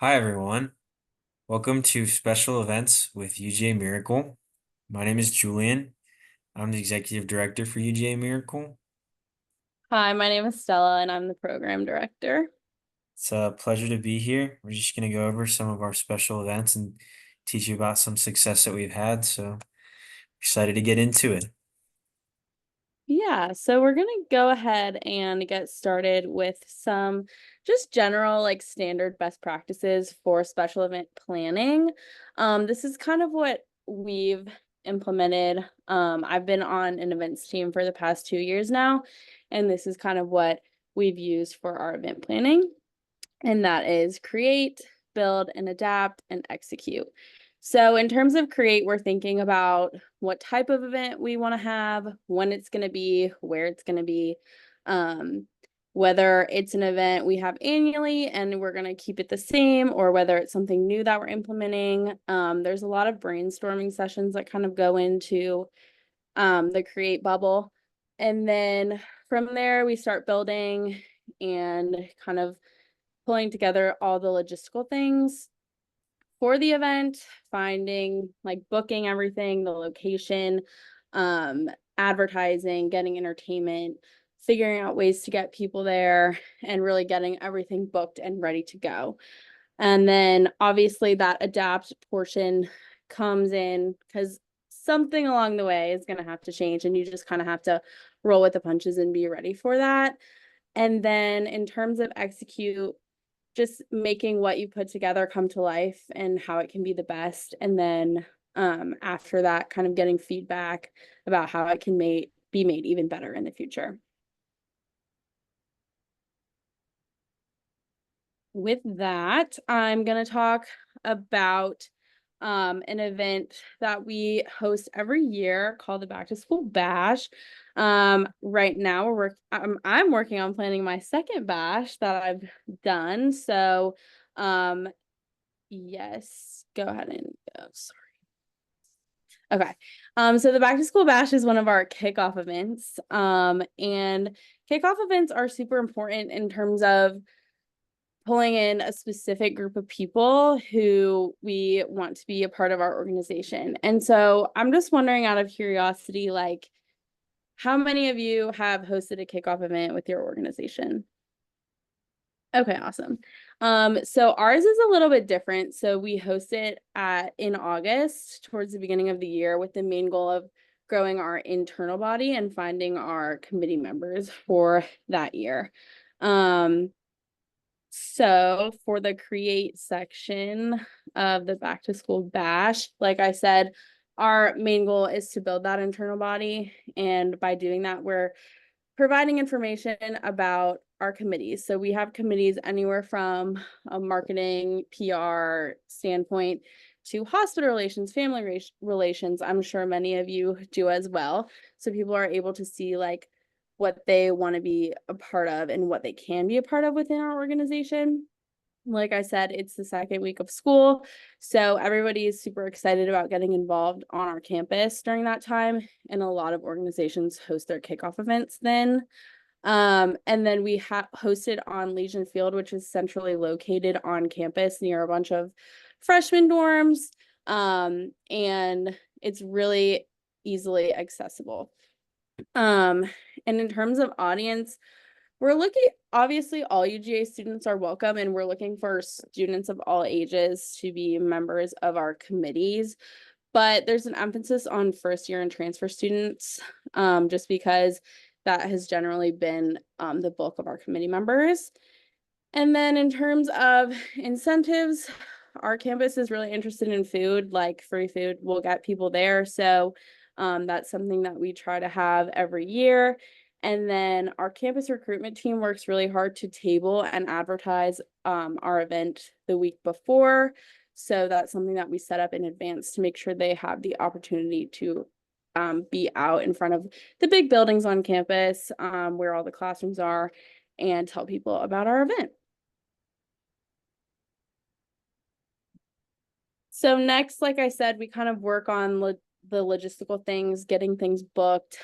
Hi, everyone. Welcome to Special Events with UGA Miracle. My name is Julian. I'm the Executive Director for UGA Miracle. Hi, my name is Stella and I'm the program director. It's a pleasure to be here. We're just going to go over some of our special events and teach you about some success that we've had. So excited to get into it. Yeah, so we're gonna go ahead and get started with some just general standard best practices for special event planning. This is kind of what we've implemented. I've been on an events team for the past 2 years now, and this is kind of what we've used for our event planning. And that is create, build, and adapt and execute. So in terms of create, we're thinking about what type of event we want to have, when it's going to be, where it's going to be, um, whether it's an event we have annually and we're going to keep it the same, or whether it's something new that we're implementing. There's a lot of brainstorming sessions that kind of go into the create bubble. And then from there, we start building and kind of pulling together all the logistical things for the event, finding booking everything, the location, um, advertising, getting entertainment, figuring out ways to get people there, and really getting everything booked and ready to go. And then obviously that adapt portion comes in because something along the way is going to have to change, and you just kind of have to roll with the punches and be ready for that. And then in terms of execute, just making what you put together come to life and how it can be the best. And then after that, kind of getting feedback about how it can be made even better in the future. With that, I'm going to talk about an event that we host every year called the Back to School Bash. Right now I'm working on planning my second bash that I've done. So yes, go ahead and go. Sorry. Okay. So the Back to School Bash is one of our kickoff events. And kickoff events are super important in terms of pulling in a specific group of people who we want to be a part of our organization. And so I'm just wondering out of curiosity, how many of you have hosted a kickoff event with your organization? Okay, awesome. So ours is a little bit different. So we host it in August towards the beginning of the year with the main goal of growing our internal body and finding our committee members for that year. So for the create section of the back to school bash, like I said, our main goal is to build that internal body. And by doing that, we're providing information about our committees. So we have committees anywhere from a marketing, PR standpoint to hospital relations, family relations. I'm sure many of you do as well. So people are able to see what they want to be a part of and what they can be a part of within our organization. Like I said, it's the second week of school, so everybody is super excited about getting involved on our campus during that time, and a lot of organizations host their kickoff events then. And then we hosted on Legion Field, which is centrally located on campus near a bunch of freshman dorms, and it's really easily accessible. Um, and in terms of audience, we're looking, obviously, all UGA students are welcome, and we're looking for students of all ages to be members of our committees. But there's an emphasis on first year and transfer students, just because that has generally been the bulk of our committee members. And then in terms of incentives, our campus is really interested in food, like free food will get people there. So that's something that we try to have every year. And then our campus recruitment team works really hard to table and advertise our event the week before. So that's something that we set up in advance to make sure they have the opportunity to be out in front of the big buildings on campus where all the classrooms are and tell people about our event. So next, like I said, we kind of work on the logistical things, getting things booked.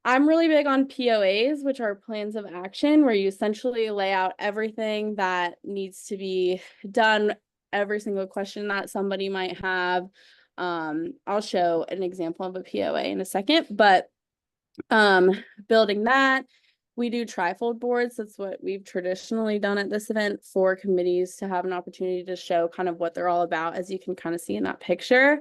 I'm really big on POAs, which are plans of action, where you essentially lay out everything that needs to be done, every single question that somebody might have. I'll show an example of a POA in a second, but building that, we do trifold boards. That's what we've traditionally done at this event for committees to have an opportunity to show kind of what they're all about, as you can kind of see in that picture.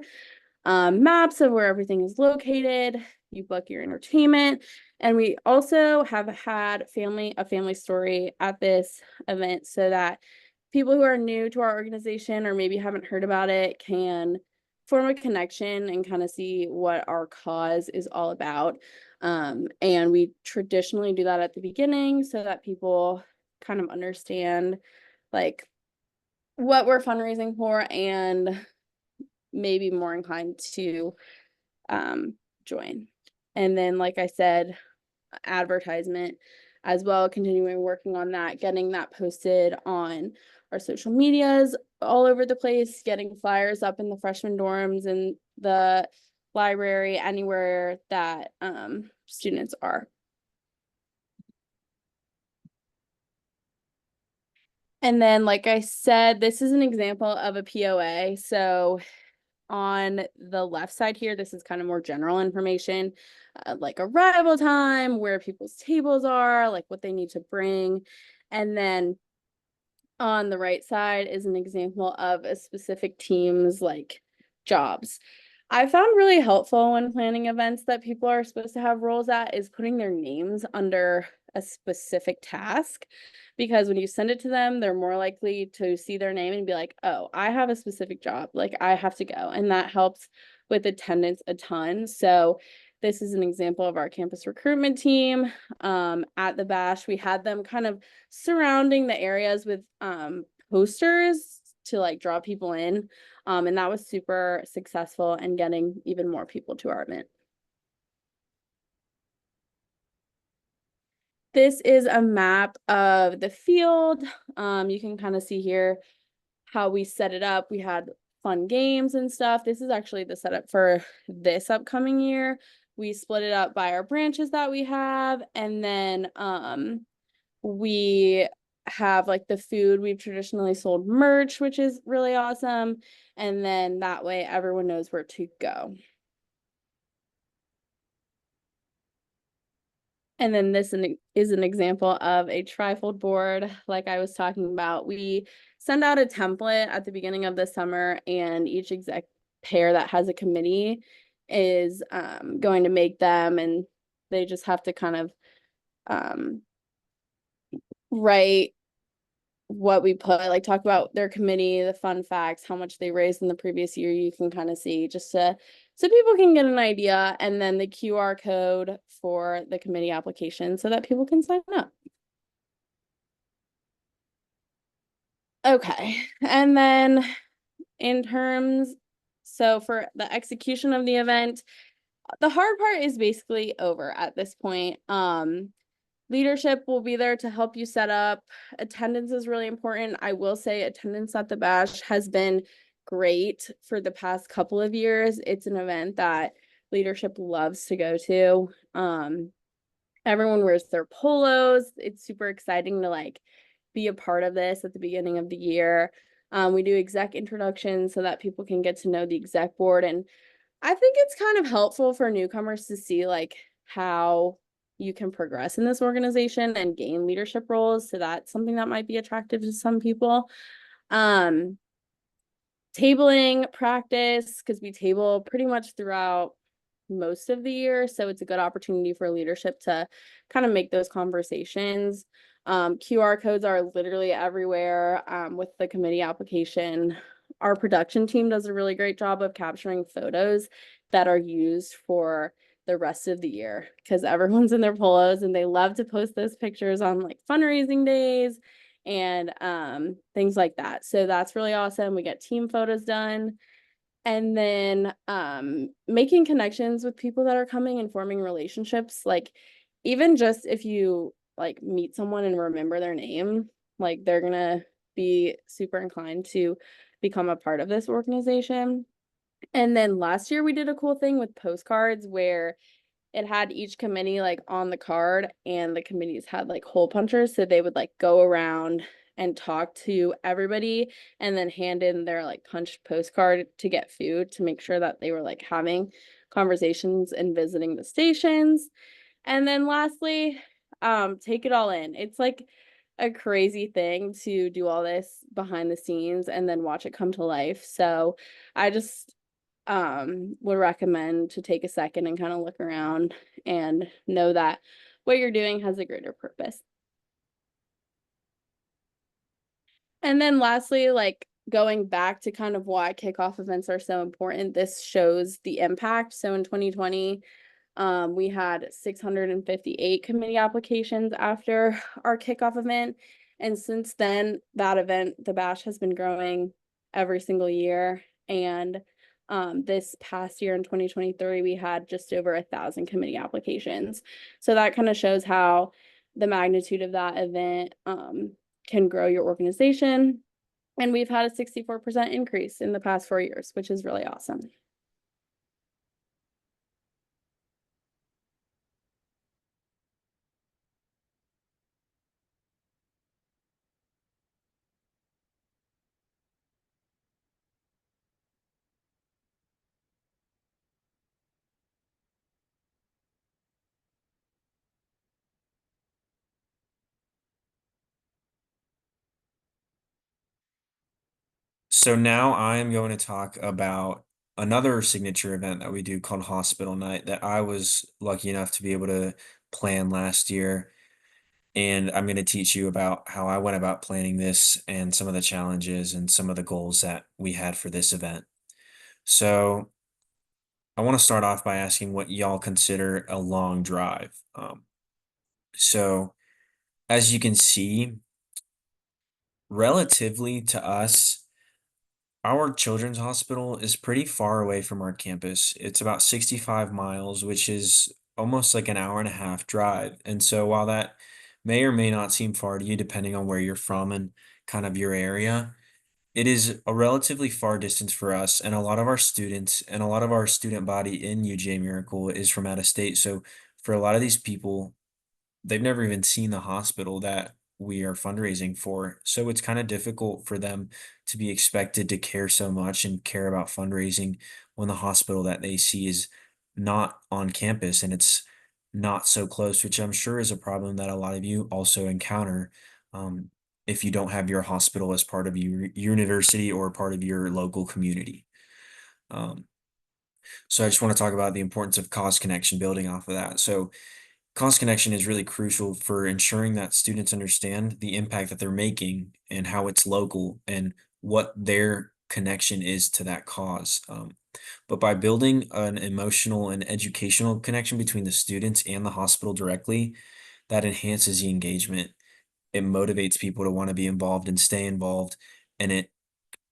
Maps of where everything is located. You book your entertainment. And we also have had a family story at this event so that people who are new to our organization or maybe haven't heard about it can form a connection and kind of see what our cause is all about. And we traditionally do that at the beginning so that people kind of understand like what we're fundraising for and maybe more inclined to join. And then, like I said, advertisement as well, continuing working on that, getting that posted on our social medias all over the place, getting flyers up in the freshman dorms and the library, anywhere that students are. And then, like I said, this is an example of a POA. So on the left side here, this is kind of more general information, like arrival time, where people's tables are, like what they need to bring. And then on the right side is an example of a specific team's like jobs. I found really helpful when planning events that people are supposed to have roles at is putting their names under a specific task, because when you send it to them, they're more likely to see their name and be like, oh, I have a specific job, like I have to go. And that helps with attendance a ton. So this is an example of our campus recruitment team. At the bash, we had them kind of surrounding the areas with posters to like draw people in. And that was super successful in getting even more people to our event. This is a map of the field. You can kind of see here how we set it up. We had fun games and stuff. This is actually the setup for this upcoming year. We split it up by our branches that we have, and then we have like the food. We've traditionally sold merch, which is really awesome. And then that way everyone knows where to go. And then this is an example of a trifold board, like I was talking about. We send out a template at the beginning of the summer, and each exec pair that has a committee is going to make them, and they just have to kind of write what we put, like talk about their committee, the fun facts, how much they raised in the previous year. You can kind of see just to so people can get an idea, and then the QR code for the committee application so that people can sign up. Okay, and then in terms, so for the execution of the event, the hard part is basically over at this point. Leadership will be there to help you set up. Attendance is really important. I will say attendance at the bash has been great for the past couple of years. It's an event that leadership loves to go to. Everyone wears their polos. It's super exciting to like be a part of this at the beginning of the year. We do exec introductions so that people can get to know the exec board. And I think it's kind of helpful for newcomers to see like how you can progress in this organization and gain leadership roles. So that's something that might be attractive to some people. Tabling practice, because we table pretty much throughout most of the year. So it's a good opportunity for leadership to kind of make those conversations. QR codes are literally everywhere with the committee application. Our production team does a really great job of capturing photos that are used for the rest of the year, because everyone's in their polos and they love to post those pictures on like fundraising days and things like that. So that's really awesome. We get team photos done. And then making connections with people that are coming and forming relationships, like even just if you like meet someone and remember their name, like they're gonna be super inclined to become a part of this organization. And then last year we did a cool thing with postcards where it had each committee like on the card, and the committees had like hole punchers. So they would like go around and talk to everybody and then hand in their like punched postcard to get food to make sure that they were like having conversations and visiting the stations. And then lastly, take it all in. It's like a crazy thing to do all this behind the scenes and then watch it come to life. So I just would recommend to take a second and kind of look around and know that what you're doing has a greater purpose. And then lastly, like going back to kind of why kickoff events are so important, this shows the impact. So in 2020, we had 658 committee applications after our kickoff event. And since then, that event, the bash, has been growing every single year. And this past year in 2023, we had just over 1,000 committee applications. So that kind of shows how the magnitude of that event can grow your organization. And we've had a 64% increase in the past 4 years, which is really awesome. So now I'm going to talk about another signature event that we do called Hospital Night that I was lucky enough to be able to plan last year. And I'm going to teach you about how I went about planning this and some of the challenges and some of the goals that we had for this event. So I want to start off by asking what y'all consider a long drive. So as you can see, relatively to us, our children's hospital is pretty far away from our campus. It's about 65 miles, which is almost like an hour and a half drive. And so while that may or may not seem far to you, depending on where you're from and kind of your area, it is a relatively far distance for us. And a lot of our students and a lot of our student body in UGA Miracle is from out of state. So for a lot of these people, they've never even seen the hospital that we are fundraising for. So it's kind of difficult for them to be expected to care so much and care about fundraising when the hospital that they see is not on campus and it's not so close, which I'm sure is a problem that a lot of you also encounter um, if you don't have your hospital as part of your university or part of your local community. Um, so I just want to talk about the importance of cause connection building off of that. So cause connection is really crucial for ensuring that students understand the impact that they're making and how it's local and what their connection is to that cause. But by building an emotional and educational connection between the students and the hospital directly, that enhances the engagement. It motivates people to want to be involved and stay involved, and it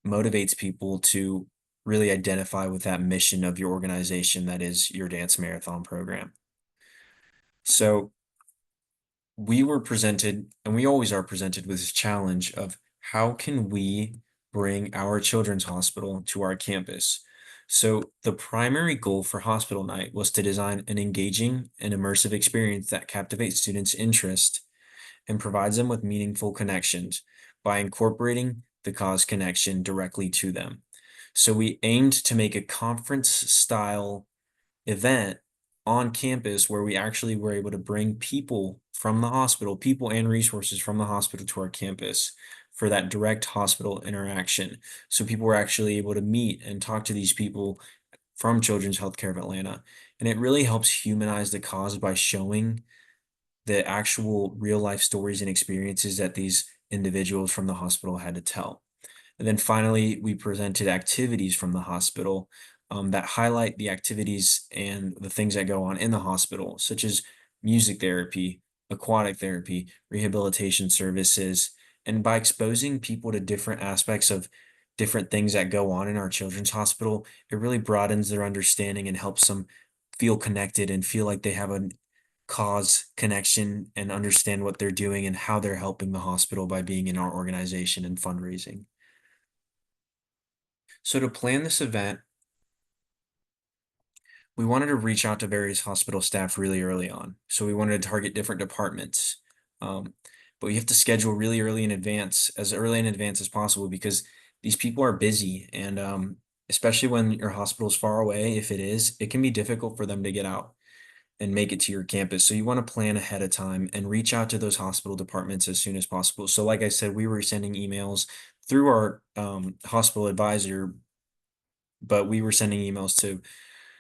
motivates people to really identify with that mission of your organization that is your dance marathon program. So we were presented, and we always are presented with this challenge of how can we bring our children's hospital to our campus? So the primary goal for Hospital Night was to design an engaging and immersive experience that captivates students' interest and provides them with meaningful connections by incorporating the cause connection directly to them. So we aimed to make a conference style event on campus where we actually were able to bring people from the hospital, people and resources from the hospital to our campus for that direct hospital interaction. So people were actually able to meet and talk to these people from Children's Healthcare of Atlanta. And it really helps humanize the cause by showing the actual real life stories and experiences that these individuals from the hospital had to tell. And then finally, we presented activities from the hospital that highlight the activities and the things that go on in the hospital, such as music therapy, aquatic therapy, rehabilitation services. And by exposing people to different aspects of different things that go on in our children's hospital, it really broadens their understanding and helps them feel connected and feel like they have a cause connection and understand what they're doing and how they're helping the hospital by being in our organization and fundraising. So to plan this event, We wanted to reach out to various hospital staff really early on. So we wanted to target different departments. Um, but we have to schedule really early in advance as possible, because these people are busy. And especially when your hospital is far away, if it is, it can be difficult for them to get out and make it to your campus. So you want to plan ahead of time and reach out to those hospital departments as soon as possible. So, like I said, we were sending emails through our hospital advisor, but we were sending emails to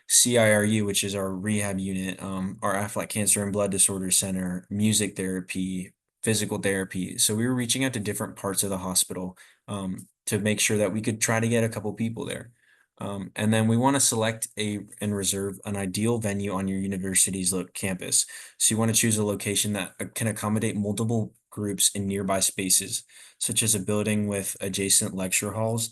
CIRU, which is our rehab unit, our Aflac Cancer and Blood Disorders Center, music therapy, physical therapy. So we were reaching out to different parts of the hospital to make sure that we could try to get a couple people there. And then we want to select and reserve an ideal venue on your university's campus. So you want to choose a location that can accommodate multiple groups in nearby spaces, such as a building with adjacent lecture halls,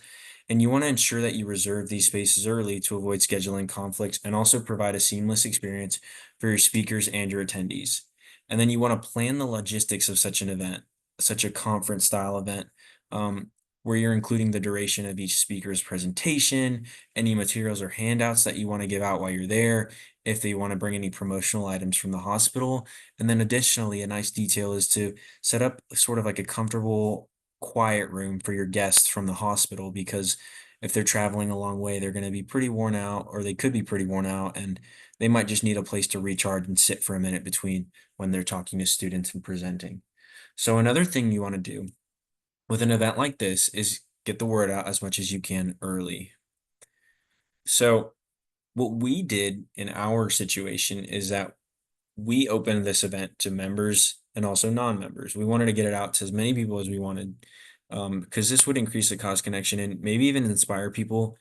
and you want to ensure that you reserve these spaces early to avoid scheduling conflicts and also provide a seamless experience for your speakers and your attendees. And then you want to plan the logistics of such an event, such a conference style event, um, where you're including the duration of each speaker's presentation, any materials or handouts that you want to give out while you're there, if they want to bring any promotional items from the hospital. And then additionally, a nice detail is to set up sort of like a comfortable quiet room for your guests from the hospital, because if they're traveling a long way, they're going to be pretty worn out, or they could be pretty worn out, and they might just need a place to recharge and sit for a minute between when they're talking to students and presenting. So another thing you want to do with an event like this is get the word out as much as you can early. So what we did in our situation is that we opened this event to members and also non-members. We wanted to get it out to as many people as we wanted, because this would increase the cause connection and maybe even inspire people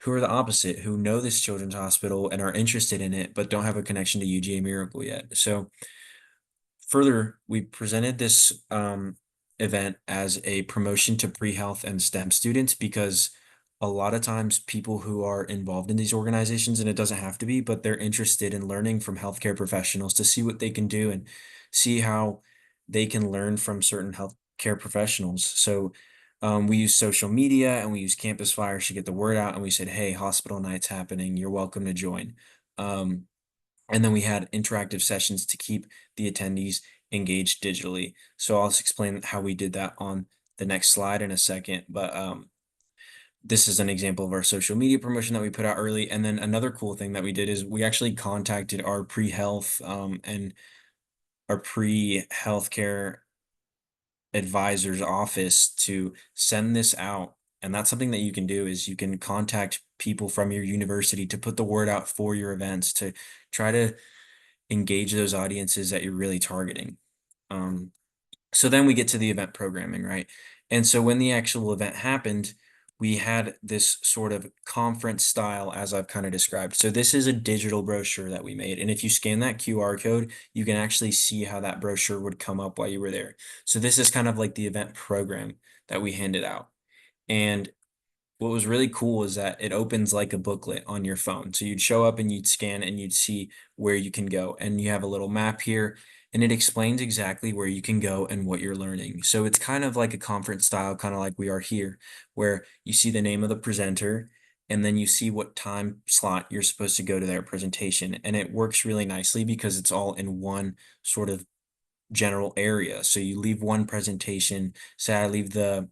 who are the opposite, who know this children's hospital and are interested in it, but don't have a connection to UGA Miracle yet. So further, we presented this event as a promotion to pre-health and STEM students, because a lot of times people who are involved in these organizations, and it doesn't have to be, but they're interested in learning from healthcare professionals to see what they can do and see how they can learn from certain healthcare professionals. So we use social media and we use campus flyers to get the word out, and we said, hey, hospital night's happening. You're welcome to join. Um, and then we had interactive sessions to keep the attendees engaged digitally. So I'll just explain how we did that on the next slide in a second. But this is an example of our social media promotion that we put out early. And then another cool thing that we did is we actually contacted our pre-health and our pre-healthcare advisor's office to send this out. And that's something that you can do, is you can contact people from your university to put the word out for your events, to try to engage those audiences that you're really targeting. Um, so then we get to the event programming, right? And so when the actual event happened, we had this sort of conference style, as I've kind of described. So this is a digital brochure that we made. And if you scan that QR code, you can actually see how that brochure would come up while you were there. So this is kind of like the event program that we handed out. And what was really cool is that it opens like a booklet on your phone. So you'd show up and you'd scan and you'd see where you can go. And you have a little map here, and it explains exactly where you can go and what you're learning. So it's kind of like a conference style, kind of like we are here, where you see the name of the presenter and then you see what time slot you're supposed to go to their presentation. And it works really nicely because it's all in one sort of general area. So you leave one presentation, say I leave the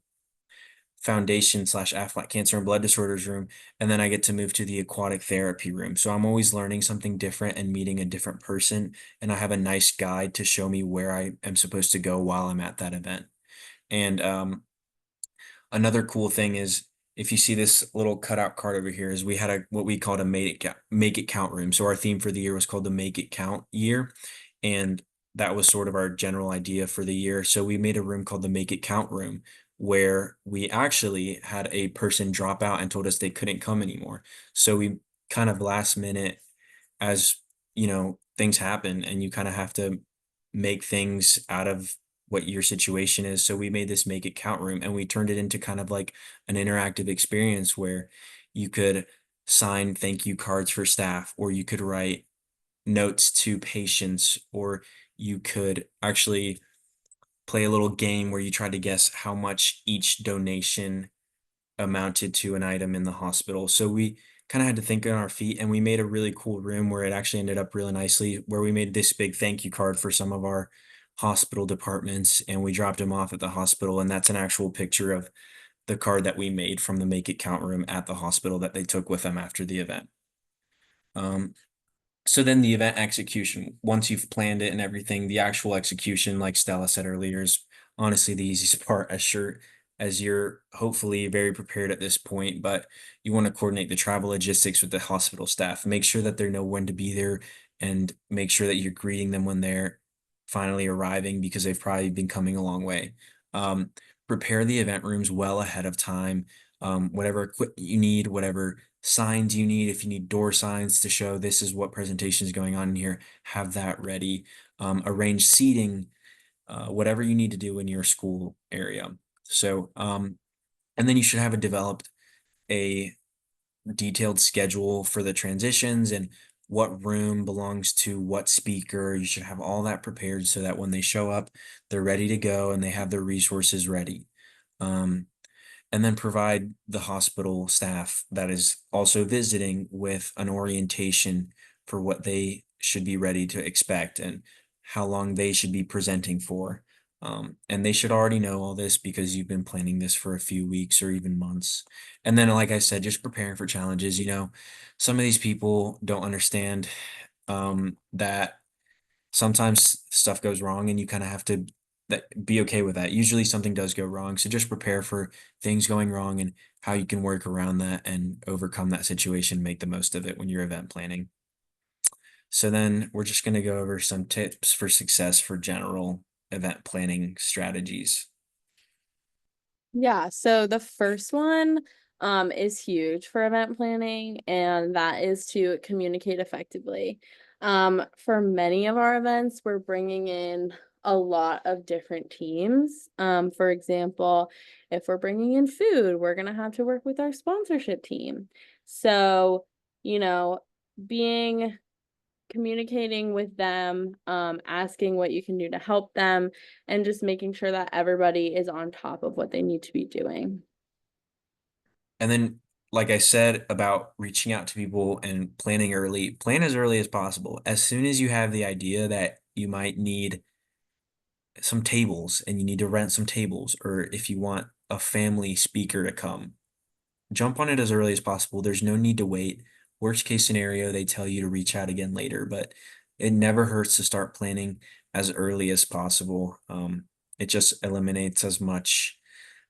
foundation slash Aflac Cancer and Blood Disorders room, and then I get to move to the aquatic therapy room. So I'm always learning something different and meeting a different person, and I have a nice guide to show me where I am supposed to go while I'm at that event. And another cool thing is, if you see this little cutout card over here, is we had a what we called a make it count room. So our theme for the year was called the Make It Count year, and that was sort of our general idea for the year. So we made a room called the Make It Count room, where we actually had a person drop out and told us they couldn't come anymore. So we kind of last minute, as things happen and you kind of have to make things out of what your situation is. So we made this Make It Count room, and we turned it into kind of like an interactive experience where you could sign thank you cards for staff, or you could write notes to patients, or you could actually play a little game where you try to guess how much each donation amounted to an item in the hospital. So we kind of had to think on our feet, and we made a really cool room where it actually ended up really nicely, where we made this big thank you card for some of our hospital departments, and we dropped them off at the hospital, and that's an actual picture of the card that we made from the Make It Count room at the hospital that they took with them after the event. Um, so then the event execution, once you've planned it and everything, the actual execution, like Stella said earlier, is honestly the easiest part, as sure as you're hopefully very prepared at this point, but you want to coordinate the travel logistics with the hospital staff. Make sure that they know when to be there and make sure that you're greeting them when they're finally arriving because they've probably been coming a long way. Um, Prepare the event rooms well ahead of time. Whatever equipment you need, whatever signs you need, if you need door signs to show this is what presentation is going on in here, have that ready. Arrange seating, whatever you need to do in your school area. So, and then you should have a detailed schedule for the transitions and what room belongs to what speaker. You should have all that prepared so that when they show up, they're ready to go and they have their resources ready. Um, and then provide the hospital staff that is also visiting with an orientation for what they should be ready to expect and how long they should be presenting for. And they should already know all this because you've been planning this for a few weeks or even months. And then, like I said, just preparing for challenges. Some of these people don't understand that sometimes stuff goes wrong and you kind of have to be okay with that. Usually something does go wrong. So just prepare for things going wrong and how you can work around that and overcome that situation, make the most of it when you're event planning. So then we're just going to go over some tips for success for general event planning strategies. Yeah, so the first one is huge for event planning, and that is to communicate effectively. For many of our events, we're bringing in a lot of different teams. For example, if we're bringing in food, we're going to have to work with our sponsorship team. So, you know, being communicating with them, asking what you can do to help them, and just making sure that everybody is on top of what they need to be doing. And then, like I said about reaching out to people and planning early, plan as early as possible. As soon as you have the idea that you might need some tables and you need to rent some tables, or if you want a family speaker to come, jump on it as early as possible. There's no need to wait. Worst case scenario, they tell you to reach out again later, but it never hurts to start planning as early as possible. It just eliminates as much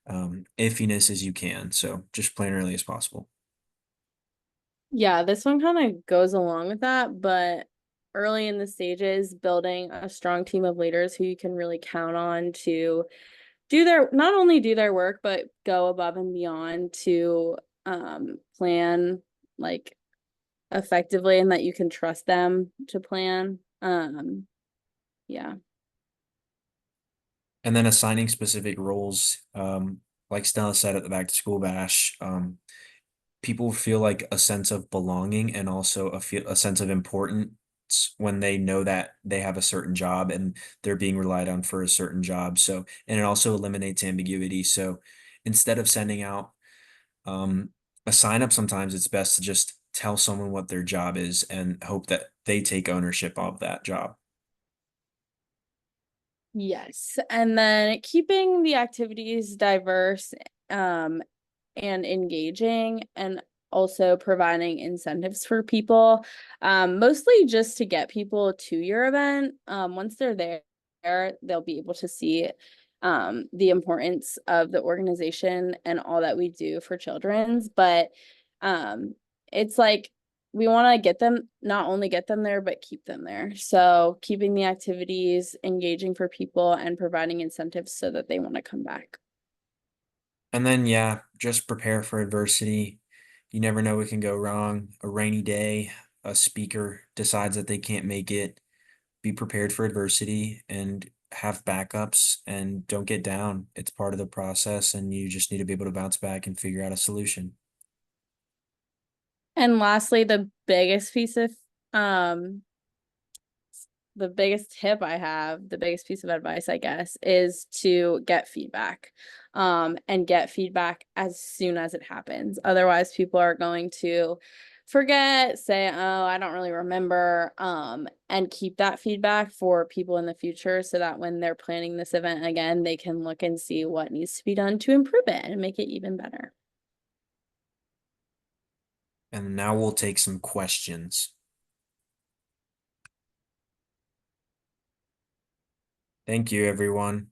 iffiness as you can. So just plan early as possible. Yeah, this one kind of goes along with that, but early in the stages, building a strong team of leaders who you can really count on to do their not only do their work, but go above and beyond to plan like effectively and that you can trust them to plan. Yeah. And then assigning specific roles, like Stella said at the back to school bash, people feel like a sense of belonging and also a sense of importance when they know that they have a certain job and they're being relied on for a certain job. So, and it also eliminates ambiguity. So instead of sending out a sign up, sometimes it's best to just tell someone what their job is and hope that they take ownership of that job. Yes. And then keeping the activities diverse um and engaging, and also providing incentives for people, mostly just to get people to your event. Once they're there, they'll be able to see the importance of the organization and all that we do for children's. But um, it's like we want to get them, not only get them there, but keep them there. So keeping the activities engaging for people and providing incentives so that they want to come back. And then, yeah, just prepare for adversity. You never know what can go wrong. A rainy day, a speaker decides that they can't make it. Be prepared for adversity and have backups and don't get down. It's part of the process, and you just need to be able to bounce back and figure out a solution. And lastly, um the biggest tip I have, the biggest piece of advice, I guess, is to get feedback. And get feedback as soon as it happens. Otherwise, people are going to forget, say, "Oh, I don't really remember," and keep that feedback for people in the future so that when they're planning this event again, they can look and see what needs to be done to improve it and make it even better. And now we'll take some questions. Thank you, everyone.